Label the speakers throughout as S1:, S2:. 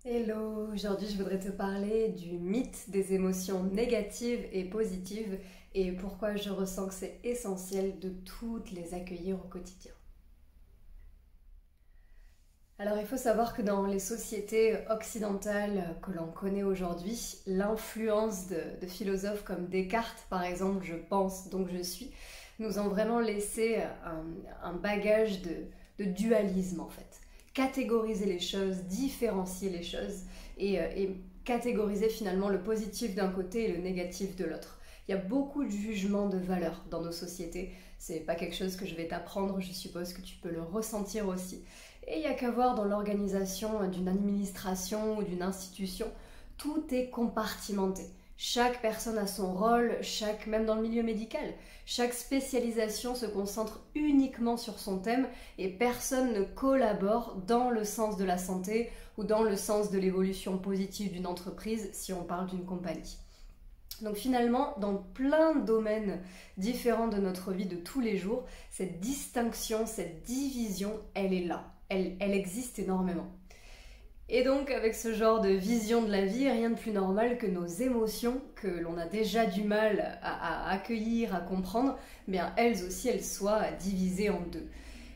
S1: Hello, aujourd'hui je voudrais te parler du mythe des émotions négatives et positives et pourquoi je ressens que c'est essentiel de toutes les accueillir au quotidien. Alors il faut savoir que dans les sociétés occidentales que l'on connaît aujourd'hui, l'influence de philosophes comme Descartes par exemple, je pense donc je suis, nous ont vraiment laissé un bagage de dualisme en fait. Catégoriser les choses, différencier les choses et catégoriser finalement le positif d'un côté et le négatif de l'autre. Il y a beaucoup de jugements de valeur dans nos sociétés. C'est pas quelque chose que je vais t'apprendre, je suppose que tu peux le ressentir aussi. Et il n'y a qu'à voir dans l'organisation d'une administration ou d'une institution, tout est compartimenté. Chaque personne a son rôle, même dans le milieu médical, chaque spécialisation se concentre uniquement sur son thème et personne ne collabore dans le sens de la santé ou dans le sens de l'évolution positive d'une entreprise si on parle d'une compagnie. Donc finalement, dans plein de domaines différents de notre vie de tous les jours, cette distinction, cette division, elle est là, elle existe énormément. Et donc avec ce genre de vision de la vie, rien de plus normal que nos émotions, que l'on a déjà du mal à accueillir, à comprendre, bien elles aussi elles soient divisées en deux.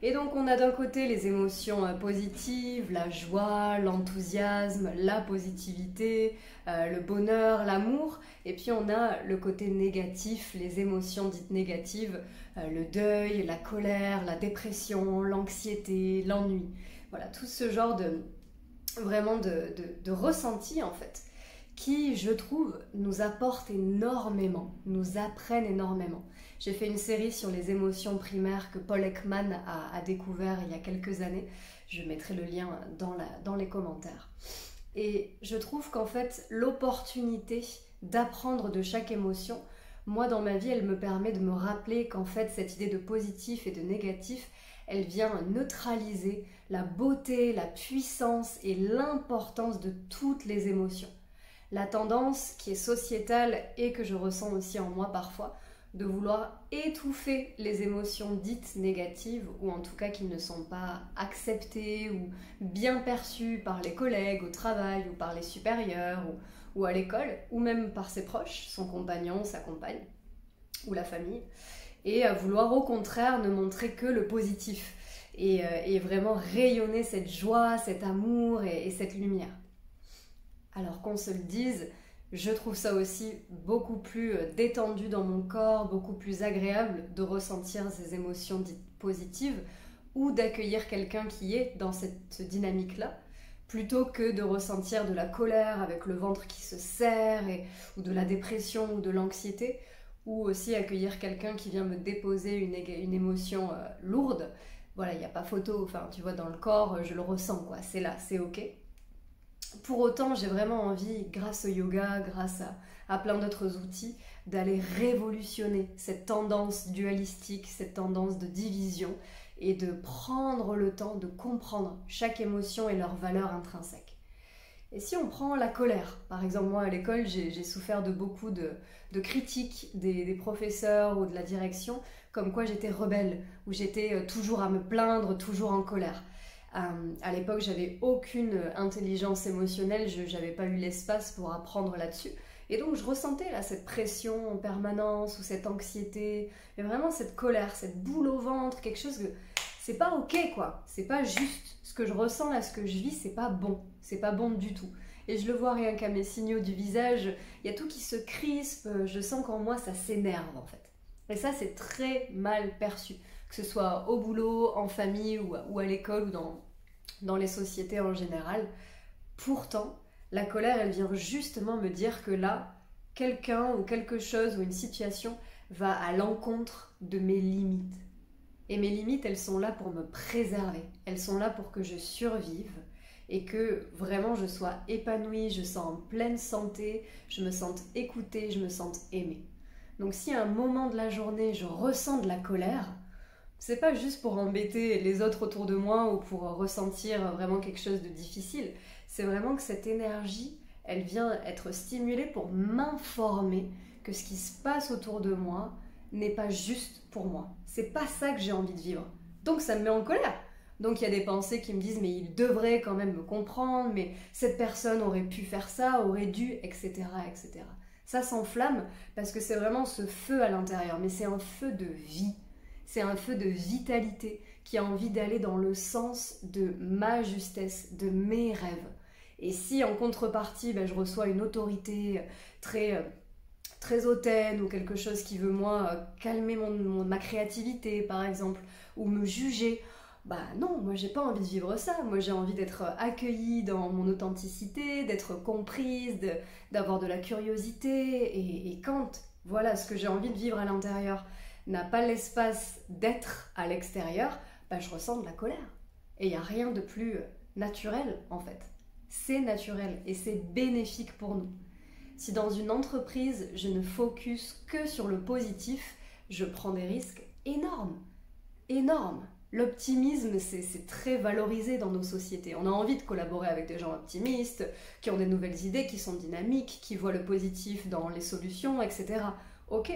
S1: Et donc on a d'un côté les émotions positives, la joie, l'enthousiasme, la positivité, le bonheur, l'amour, et puis on a le côté négatif, les émotions dites négatives, le deuil, la colère, la dépression, l'anxiété, l'ennui. Voilà, tout ce genre de ressenti en fait, qui je trouve nous apportent énormément, nous apprennent énormément. J'ai fait une série sur les émotions primaires que Paul Ekman a découvert il y a quelques années, je mettrai le lien dans les commentaires. Et je trouve qu'en fait l'opportunité d'apprendre de chaque émotion, moi dans ma vie elle me permet de me rappeler qu'en fait cette idée de positif et de négatif, elle vient neutraliser la beauté, la puissance et l'importance de toutes les émotions. La tendance qui est sociétale et que je ressens aussi en moi parfois, de vouloir étouffer les émotions dites négatives ou en tout cas qui ne sont pas acceptées ou bien perçues par les collègues au travail ou par les supérieurs ou à l'école ou même par ses proches, son compagnon, sa compagne ou la famille, et à vouloir au contraire ne montrer que le positif et vraiment rayonner cette joie, cet amour et cette lumière. Alors qu'on se le dise, je trouve ça aussi beaucoup plus détendu dans mon corps, beaucoup plus agréable de ressentir ces émotions dites positives ou d'accueillir quelqu'un qui est dans cette dynamique-là, plutôt que de ressentir de la colère avec le ventre qui se serre ou de la dépression ou de l'anxiété, ou aussi accueillir quelqu'un qui vient me déposer une émotion lourde. Voilà, il n'y a pas photo, enfin tu vois dans le corps, je le ressens quoi, c'est là, c'est ok. Pour autant, j'ai vraiment envie, grâce au yoga, grâce à plein d'autres outils, d'aller révolutionner cette tendance dualistique, cette tendance de division et de prendre le temps de comprendre chaque émotion et leur valeur intrinsèque. Et si on prend la colère, par exemple moi à l'école j'ai souffert de beaucoup de critiques des professeurs ou de la direction, comme quoi j'étais rebelle, ou j'étais toujours à me plaindre, toujours en colère. À l'époque, j'avais aucune intelligence émotionnelle, je n'avais pas eu l'espace pour apprendre là-dessus. Et donc, je ressentais là cette pression en permanence, ou cette anxiété, mais vraiment cette colère, cette boule au ventre, quelque chose que c'est pas ok quoi, c'est pas juste. Ce que je ressens là, ce que je vis, c'est pas bon du tout. Et je le vois rien qu'à mes signaux du visage, il y a tout qui se crispe, je sens qu'en moi ça s'énerve en fait. Et ça, c'est très mal perçu, que ce soit au boulot, en famille ou à l'école ou dans les sociétés en général. Pourtant, la colère, elle vient justement me dire que là, quelqu'un ou quelque chose ou une situation va à l'encontre de mes limites. Et mes limites, elles sont là pour me préserver. Elles sont là pour que je survive et que vraiment je sois épanouie, je sois en pleine santé, je me sente écoutée, je me sente aimée. Donc si à un moment de la journée, je ressens de la colère, c'est pas juste pour embêter les autres autour de moi ou pour ressentir vraiment quelque chose de difficile. C'est vraiment que cette énergie, elle vient être stimulée pour m'informer que ce qui se passe autour de moi n'est pas juste pour moi. C'est pas ça que j'ai envie de vivre. Donc ça me met en colère. Donc il y a des pensées qui me disent mais il devrait quand même me comprendre, mais cette personne aurait pu faire ça, aurait dû, etc. etc. Ça s'enflamme parce que c'est vraiment ce feu à l'intérieur, mais c'est un feu de vie, c'est un feu de vitalité qui a envie d'aller dans le sens de ma justesse, de mes rêves. Et si en contrepartie je reçois une autorité très hautaine ou quelque chose qui veut moi calmer ma créativité par exemple, ou me juger, non, moi j'ai pas envie de vivre ça, moi j'ai envie d'être accueillie dans mon authenticité, d'être comprise, d'avoir de la curiosité, et quand voilà ce que j'ai envie de vivre à l'intérieur n'a pas l'espace d'être à l'extérieur, je ressens de la colère. Et il n'y a rien de plus naturel en fait. C'est naturel et c'est bénéfique pour nous. Si dans une entreprise, je ne focus que sur le positif, je prends des risques énormes. Énormes. L'optimisme, c'est très valorisé dans nos sociétés. On a envie de collaborer avec des gens optimistes, qui ont des nouvelles idées, qui sont dynamiques, qui voient le positif dans les solutions, etc. Ok,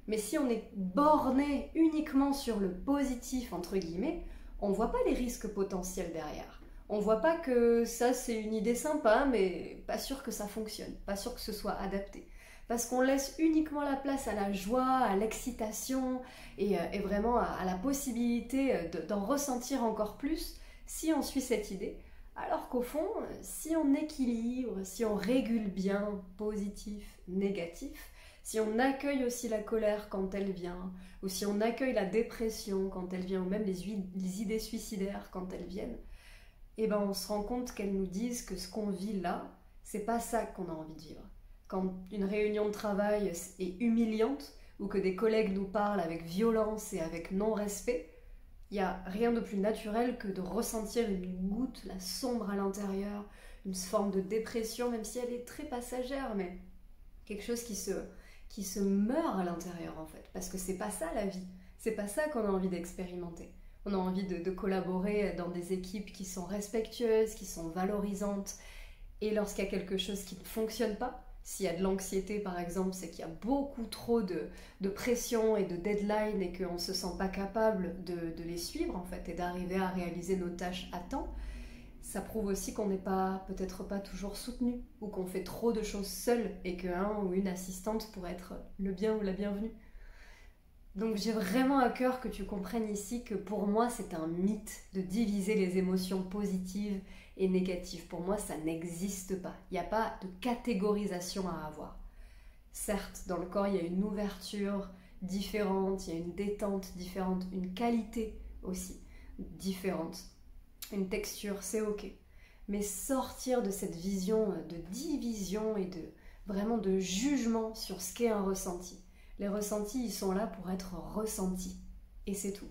S1: mais si on est borné uniquement sur le positif, entre guillemets, on ne voit pas les risques potentiels derrière. On ne voit pas que ça c'est une idée sympa, mais pas sûr que ça fonctionne, pas sûr que ce soit adapté. Parce qu'on laisse uniquement la place à la joie, à l'excitation et vraiment à la possibilité d'en ressentir encore plus si on suit cette idée. Alors qu'au fond, si on équilibre, si on régule bien positif, négatif, si on accueille aussi la colère quand elle vient, ou si on accueille la dépression quand elle vient, ou même les idées suicidaires quand elles viennent, on se rend compte qu'elles nous disent que ce qu'on vit là, c'est pas ça qu'on a envie de vivre. Quand une réunion de travail est humiliante, ou que des collègues nous parlent avec violence et avec non-respect, il n'y a rien de plus naturel que de ressentir une goutte, la sombre à l'intérieur, une forme de dépression, même si elle est très passagère, mais quelque chose qui se meurt à l'intérieur en fait, parce que c'est pas ça la vie, c'est pas ça qu'on a envie d'expérimenter. On a envie de collaborer dans des équipes qui sont respectueuses, qui sont valorisantes, et lorsqu'il y a quelque chose qui ne fonctionne pas, s'il y a de l'anxiété par exemple, c'est qu'il y a beaucoup trop de pression et de deadline et qu'on ne se sent pas capable de les suivre en fait, et d'arriver à réaliser nos tâches à temps. Ça prouve aussi qu'on n'est peut-être pas toujours soutenu, ou qu'on fait trop de choses seul et qu'un ou une assistante pourrait être le bien ou la bienvenue. Donc j'ai vraiment à cœur que tu comprennes ici que pour moi c'est un mythe de diviser les émotions positives et négatives. Pour moi ça n'existe pas, il n'y a pas de catégorisation à avoir. Certes, dans le corps il y a une ouverture différente, il y a une détente différente, une qualité aussi différente. Une texture, c'est ok. Mais sortir de cette vision de division et vraiment de jugement sur ce qu'est un ressenti. Les ressentis, ils sont là pour être ressentis. Et c'est tout.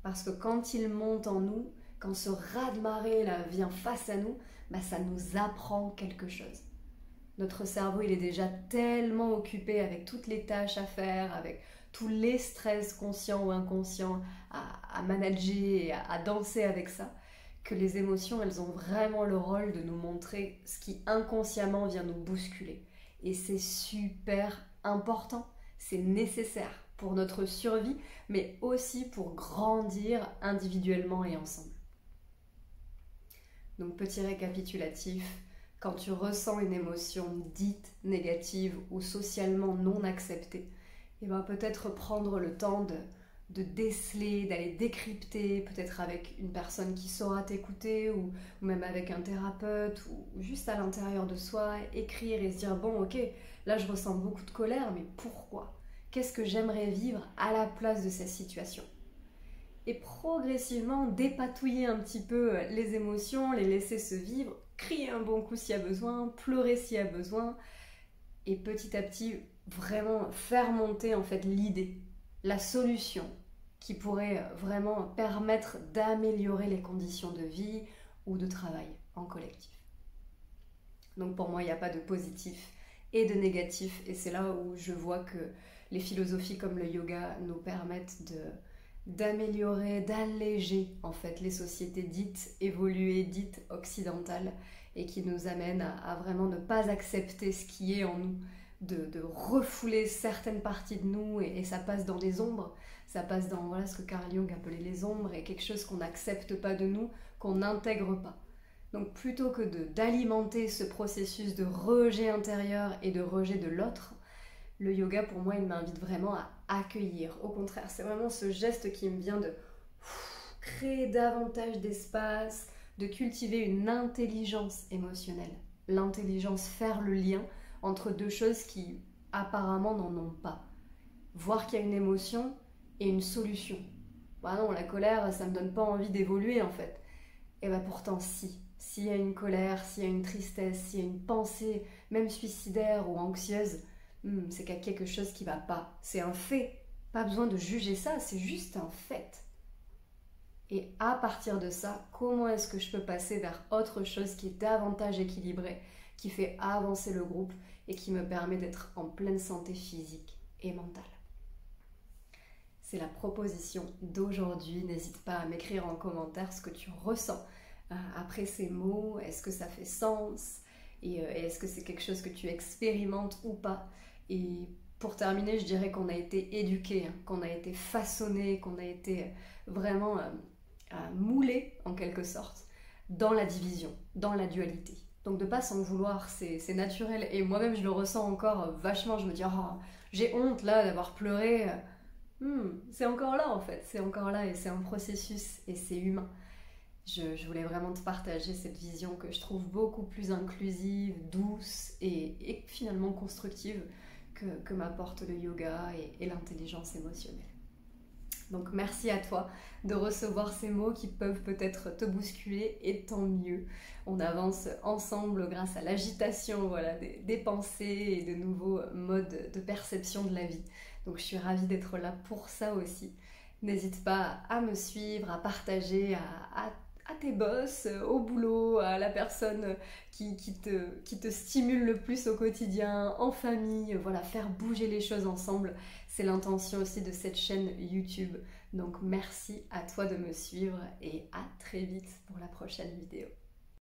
S1: Parce que quand ils montent en nous, quand ce raz-de-marée là vient face à nous, ça nous apprend quelque chose. Notre cerveau, il est déjà tellement occupé avec toutes les tâches à faire, avec tous les stress conscients ou inconscients à manager et à danser avec ça, que les émotions, elles ont vraiment le rôle de nous montrer ce qui inconsciemment vient nous bousculer. Et c'est super important, c'est nécessaire pour notre survie, mais aussi pour grandir individuellement et ensemble. Donc petit récapitulatif, quand tu ressens une émotion dite négative ou socialement non acceptée, peut-être prendre le temps de déceler, d'aller décrypter, peut-être avec une personne qui saura t'écouter ou même avec un thérapeute ou juste à l'intérieur de soi, écrire et se dire bon ok, là je ressens beaucoup de colère, mais pourquoi ? Qu'est-ce que j'aimerais vivre à la place de cette situation ? Et progressivement dépatouiller un petit peu les émotions, les laisser se vivre, crier un bon coup s'il y a besoin, pleurer s'il y a besoin, et petit à petit vraiment faire monter en fait l'idée, la solution qui pourrait vraiment permettre d'améliorer les conditions de vie ou de travail en collectif. Donc pour moi, il n'y a pas de positif et de négatif, et c'est là où je vois que les philosophies comme le yoga nous permettent d'améliorer, d'alléger en fait les sociétés dites évoluées, dites occidentales, et qui nous amènent à vraiment ne pas accepter ce qui est en nous, de refouler certaines parties de nous et ça passe dans les ombres, ça passe dans voilà, ce que Carl Jung appelait les ombres et quelque chose qu'on n'accepte pas de nous, qu'on n'intègre pas. Donc plutôt que d'alimenter ce processus de rejet intérieur et de rejet de l'autre, le yoga pour moi il m'invite vraiment à accueillir. Au contraire, c'est vraiment ce geste qui me vient de créer davantage d'espace, de cultiver une intelligence émotionnelle. L'intelligence, faire le lien entre deux choses qui apparemment n'en ont pas. Voir qu'il y a une émotion et une solution. Bah non, la colère, ça me donne pas envie d'évoluer en fait. Et bah pourtant si. S'il y a une colère, s'il y a une tristesse, s'il y a une pensée, même suicidaire ou anxieuse, c'est qu'il y a quelque chose qui va pas. C'est un fait. Pas besoin de juger ça, c'est juste un fait. Et à partir de ça, comment est-ce que je peux passer vers autre chose qui est davantage équilibrée, qui fait avancer le groupe et qui me permet d'être en pleine santé physique et mentale. C'est la proposition d'aujourd'hui. N'hésite pas à m'écrire en commentaire ce que tu ressens après ces mots. Est-ce que ça fait sens? Et est-ce que c'est quelque chose que tu expérimentes ou pas? Et pour terminer, je dirais qu'on a été éduqués, qu'on a été façonnés, qu'on a été vraiment moulés en quelque sorte dans la division, dans la dualité. Donc de pas s'en vouloir, c'est naturel. Et moi-même, je le ressens encore vachement. Je me dis, oh, j'ai honte là d'avoir pleuré. C'est encore là en fait, c'est encore là et c'est un processus et c'est humain. Je voulais vraiment te partager cette vision que je trouve beaucoup plus inclusive, douce et finalement constructive que m'apporte le yoga et l'intelligence émotionnelle. Donc merci à toi de recevoir ces mots qui peuvent peut-être te bousculer et tant mieux. On avance ensemble grâce à l'agitation des pensées et de nouveaux modes de perception de la vie. Donc je suis ravie d'être là pour ça aussi. N'hésite pas à me suivre, à partager, à tes boss, au boulot, à la personne qui te stimule le plus au quotidien, en famille, voilà, faire bouger les choses ensemble. C'est l'intention aussi de cette chaîne YouTube. Donc merci à toi de me suivre et à très vite pour la prochaine vidéo.